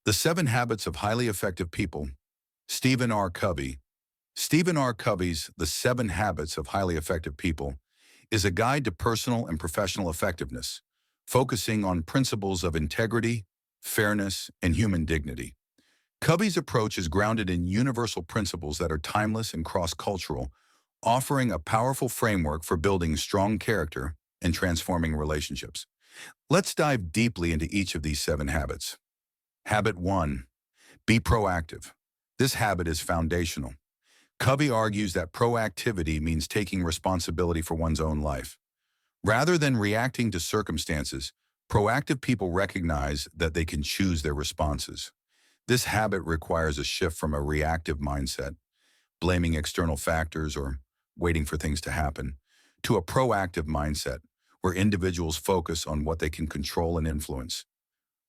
The Seven Habits of Highly Effective People, Stephen R. Covey. Stephen R. Covey's The Seven Habits of Highly Effective People is a guide to personal and professional effectiveness, focusing on principles of integrity, fairness, and human dignity. Covey's approach is grounded in universal principles that are timeless and cross-cultural, offering a powerful framework for building strong character and transforming relationships. Let's dive deeply into each of these seven habits. Habit 1. Be proactive. This habit is foundational. Covey argues that proactivity means taking responsibility for one's own life. Rather than reacting to circumstances, proactive people recognize that they can choose their responses. This habit requires a shift from a reactive mindset, blaming external factors or waiting for things to happen, to a proactive mindset where individuals focus on what they can control and influence.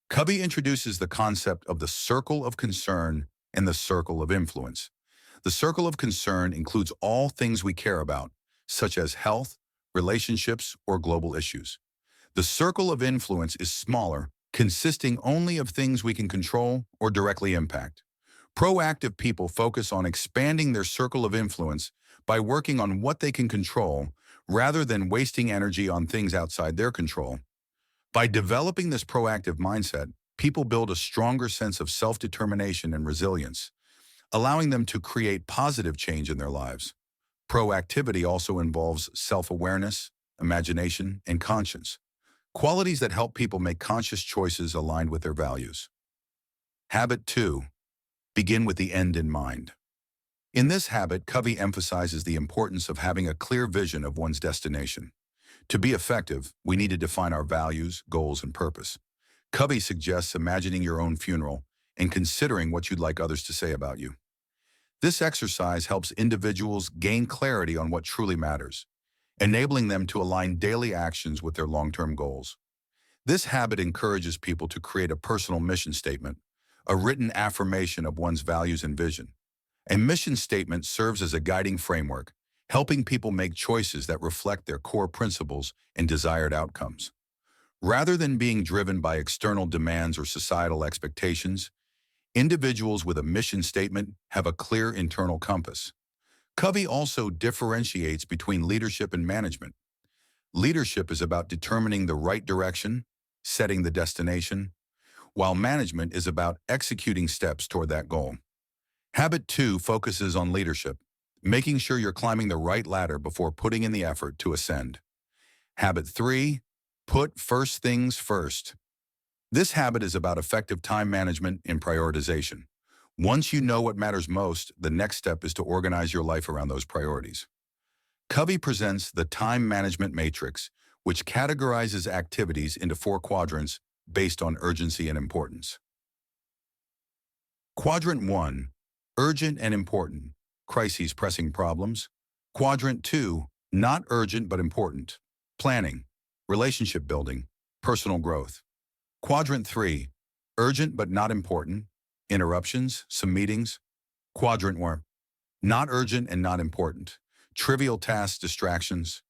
Covey introduces the concept of the circle of concern and the circle of influence. The circle of concern includes all things we care about, such as health, relationships, or global issues. The circle of influence is smaller, consisting only of things we can control or directly impact. Proactive people focus on expanding their circle of influence by working on what they can control rather than wasting energy on things outside their control. By developing this proactive mindset, people build a stronger sense of self-determination and resilience, allowing them to create positive change in their lives. Proactivity also involves self-awareness, imagination, and conscience, qualities that help people make conscious choices aligned with their values. Habit 2. Begin with the end in mind. In this habit, Covey emphasizes the importance of having a clear vision of one's destination. To be effective, we need to define our values, goals, and purpose. Covey suggests imagining your own funeral and considering what you'd like others to say about you. This exercise helps individuals gain clarity on what truly matters, enabling them to align daily actions with their long-term goals. This habit encourages people to create a personal mission statement, a written affirmation of one's values and vision. A mission statement serves as a guiding framework, helping people make choices that reflect their core principles and desired outcomes. Rather than being driven by external demands or societal expectations, individuals with a mission statement have a clear internal compass. Covey also differentiates between leadership and management. Leadership is about determining the right direction, setting the destination, while management is about executing steps toward that goal. Habit 2 focuses on leadership, making sure you're climbing the right ladder before putting in the effort to ascend. Habit 3, put first things first. This habit is about effective time management and prioritization. Once you know what matters most, the next step is to organize your life around those priorities. Covey presents the time management matrix, which categorizes activities into 4 quadrants based on urgency and importance. Quadrant 1, urgent and important, crises pressing problems. Quadrant 2, not urgent but important, planning, relationship building, personal growth. Quadrant 3, urgent but not important, interruptions, some meetings. Quadrant 1, not urgent and not important, trivial tasks, distractions.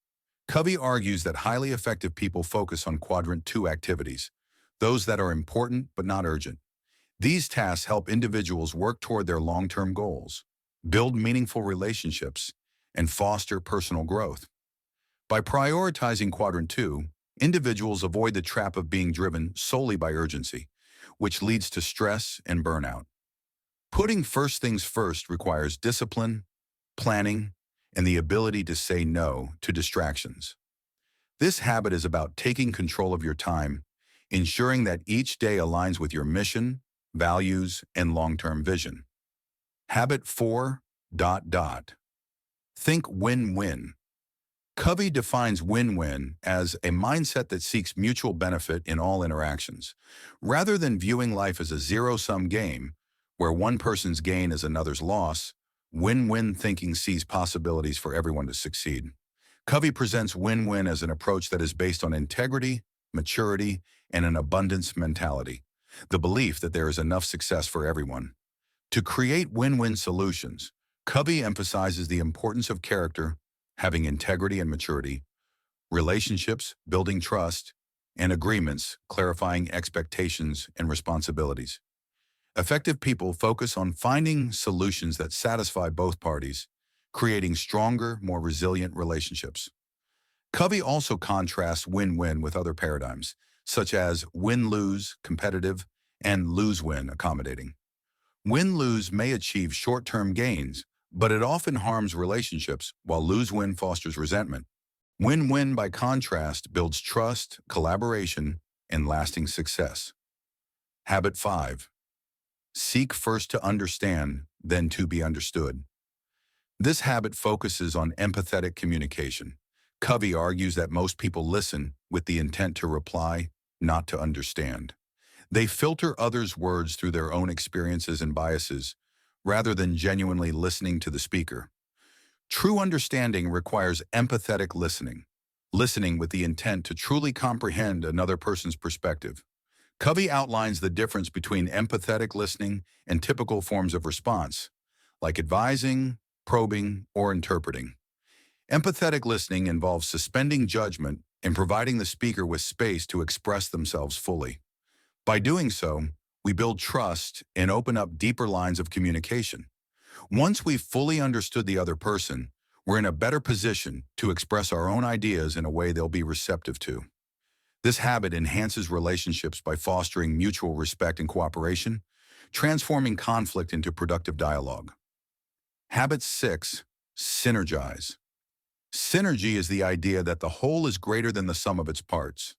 Covey argues that highly effective people focus on Quadrant 2 activities, those that are important but not urgent. These tasks help individuals work toward their long-term goals, build meaningful relationships, and foster personal growth. By prioritizing Quadrant 2, individuals avoid the trap of being driven solely by urgency, which leads to stress and burnout. Putting first things first requires discipline, planning, and the ability to say no to distractions. This habit is about taking control of your time, ensuring that each day aligns with your mission, values, and long-term vision. Habit 4. Think win-win. Covey defines win-win as a mindset that seeks mutual benefit in all interactions. Rather than viewing life as a zero-sum game, where one person's gain is another's loss, win-win thinking sees possibilities for everyone to succeed. Covey presents win-win as an approach that is based on integrity, maturity, and an abundance mentality, the belief that there is enough success for everyone. To create win-win solutions, Covey emphasizes the importance of character, having integrity and maturity, relationships, building trust, and agreements, clarifying expectations and responsibilities. Effective people focus on finding solutions that satisfy both parties, creating stronger, more resilient relationships. Covey also contrasts win-win with other paradigms, such as win-lose, competitive, and lose-win, accommodating. Win-lose may achieve short-term gains, but it often harms relationships, while lose-win fosters resentment. Win-win, by contrast, builds trust, collaboration, and lasting success. Habit 5. Seek first to understand, then to be understood. This habit focuses on empathetic communication. Covey argues that most people listen with the intent to reply, not to understand. They filter others' words through their own experiences and biases, rather than genuinely listening to the speaker. True understanding requires empathetic listening, listening with the intent to truly comprehend another person's perspective. Covey outlines the difference between empathetic listening and typical forms of response, like advising, probing, or interpreting. Empathetic listening involves suspending judgment and providing the speaker with space to express themselves fully. By doing so, we build trust and open up deeper lines of communication. Once we've fully understood the other person, we're in a better position to express our own ideas in a way they'll be receptive to. This habit enhances relationships by fostering mutual respect and cooperation, transforming conflict into productive dialogue. Habit 6. Synergize. Synergy is the idea that the whole is greater than the sum of its parts.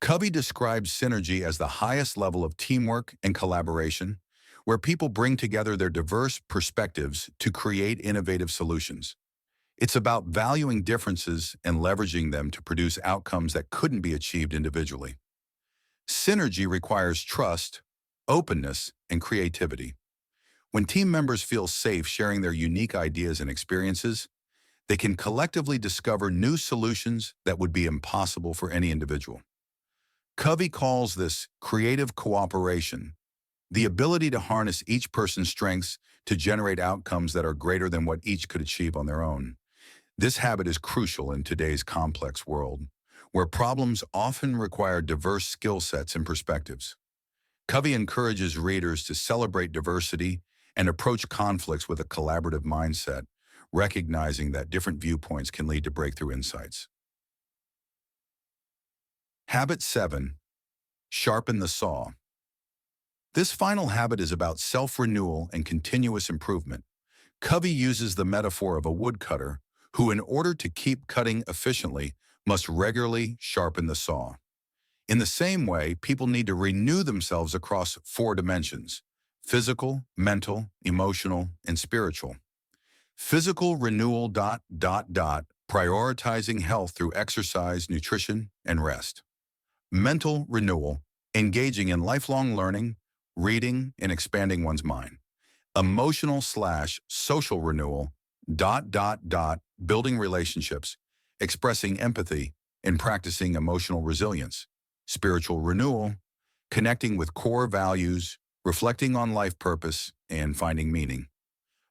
Covey describes synergy as the highest level of teamwork and collaboration, where people bring together their diverse perspectives to create innovative solutions. It's about valuing differences and leveraging them to produce outcomes that couldn't be achieved individually. Synergy requires trust, openness, and creativity. When team members feel safe sharing their unique ideas and experiences, they can collectively discover new solutions that would be impossible for any individual. Covey calls this creative cooperation, the ability to harness each person's strengths to generate outcomes that are greater than what each could achieve on their own. This habit is crucial in today's complex world, where problems often require diverse skill sets and perspectives. Covey encourages readers to celebrate diversity and approach conflicts with a collaborative mindset, recognizing that different viewpoints can lead to breakthrough insights. Habit 7. Sharpen the saw. This final habit is about self-renewal and continuous improvement. Covey uses the metaphor of a woodcutter who, in order to keep cutting efficiently, must regularly sharpen the saw. In the same way, people need to renew themselves across 4 dimensions: physical, mental, emotional, and spiritual. Physical renewal, prioritizing health through exercise, nutrition, and rest. Mental renewal, engaging in lifelong learning, reading, and expanding one's mind. Emotional/social renewal, building relationships, expressing empathy, and practicing emotional resilience. Spiritual renewal, connecting with core values, reflecting on life purpose, and finding meaning.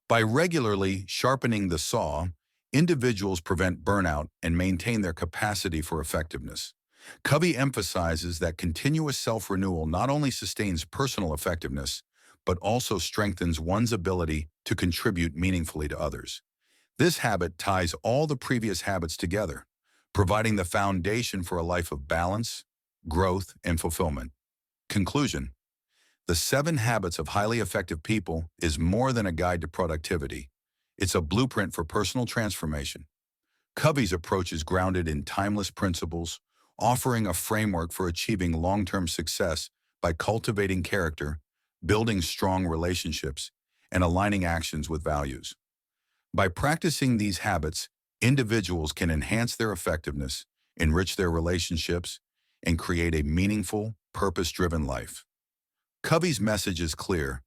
By regularly sharpening the saw, individuals prevent burnout and maintain their capacity for effectiveness. Covey emphasizes that continuous self-renewal not only sustains personal effectiveness, but also strengthens one's ability to contribute meaningfully to others. This habit ties all the previous habits together, providing the foundation for a life of balance, growth, and fulfillment. Conclusion: The 7 Habits of Highly Effective People is more than a guide to productivity. It's a blueprint for personal transformation. Covey's approach is grounded in timeless principles, offering a framework for achieving long-term success by cultivating character, building strong relationships, and aligning actions with values. By practicing these habits, individuals can enhance their effectiveness, enrich their relationships, and create a meaningful, purpose-driven life. Covey's message is clear.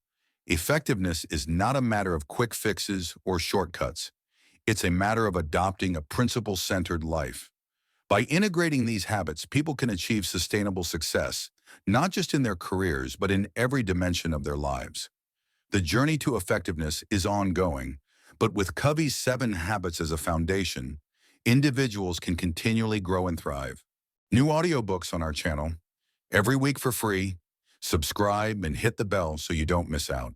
Effectiveness is not a matter of quick fixes or shortcuts. It's a matter of adopting a principle-centered life. By integrating these habits, people can achieve sustainable success, not just in their careers, but in every dimension of their lives. The journey to effectiveness is ongoing, but with Covey's 7 Habits as a foundation, individuals can continually grow and thrive. New audiobooks on our channel, every week for free, Subscribe and hit the bell so you don't miss out.